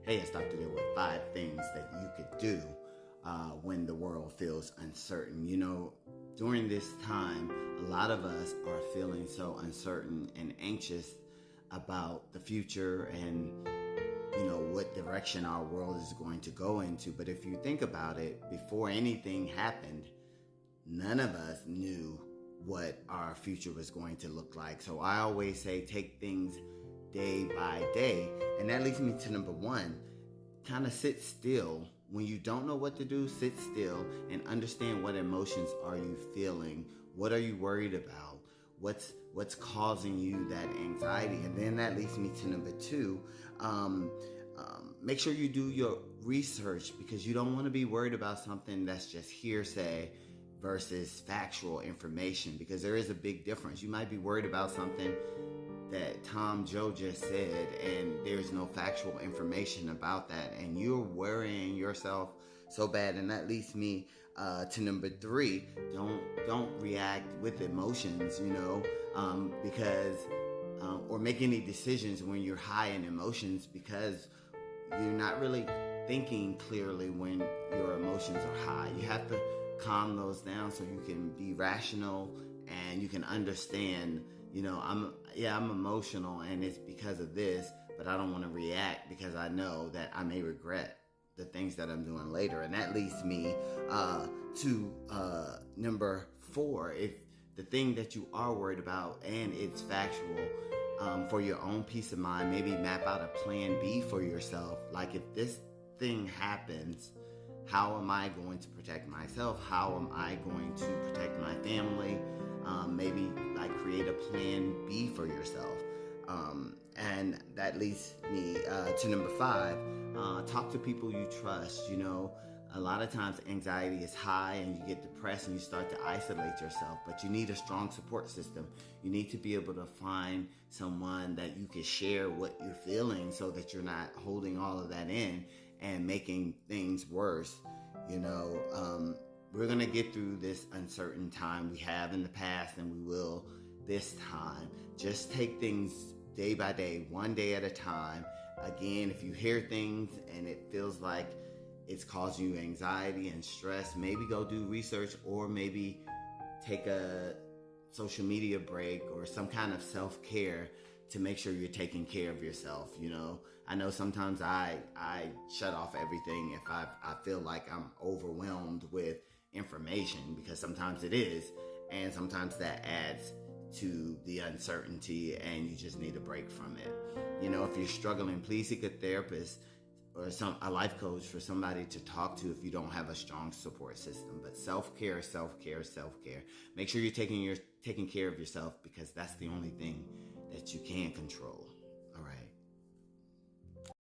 hey, it's Dr. Deal with 5 things that you could do when the world feels uncertain. During this time, a lot of us are feeling so uncertain and anxious about the future and what direction our world is going to go into. But if you think about it, before anything happened, none of us knew what our future was going to look like. So I always say take things day by day. And that leads me to number 1. Kind of sit still. When you don't know what to do, sit still and understand what emotions are you feeling. What are you worried about? What's causing you that anxiety? And then that leads me to number 2. Make sure you do your research, because you don't want to be worried about something that's just hearsay versus factual information, because there is a big difference. You might be worried about something that Tom Joe just said and there's no factual information about that, and you're worrying yourself so bad. And that leads me to number 3. Don't react with emotions, because or make any decisions when you're high in emotions, because you're not really thinking clearly when your emotions are high. You have to calm those down so you can be rational and you can understand, I'm emotional and it's because of this, but I don't want to react because I know that I may regret the things that I'm doing later. And that leads me to number 4. If the thing that you are worried about and it's factual, for your own peace of mind, maybe map out a plan B for yourself. Like, if this thing happens, how am I going to protect myself? How am I going to protect my family? Maybe like create a plan B for yourself. And that leads me to number 5. Talk to people you trust. A lot of times anxiety is high and you get depressed and you start to isolate yourself, but you need a strong support system. You need to be able to find someone that you can share what you're feeling so that you're not holding all of that in and making things worse. We're going to get through this uncertain time. We have in the past and we will this time. Just take things day by day, one day at a time. Again, if you hear things and it feels like it's causing you anxiety and stress, maybe go do research, or maybe take a social media break or some kind of self-care to make sure you're taking care of yourself. I know sometimes I shut off everything if I feel like I'm overwhelmed with information, because sometimes it is, and sometimes that adds to the uncertainty and you just need a break from it. If you're struggling, please seek a therapist or a life coach for somebody to talk to if you don't have a strong support system. But self-care, self-care, self-care. Make sure you're taking care of yourself, because that's the only thing that you can control. All right.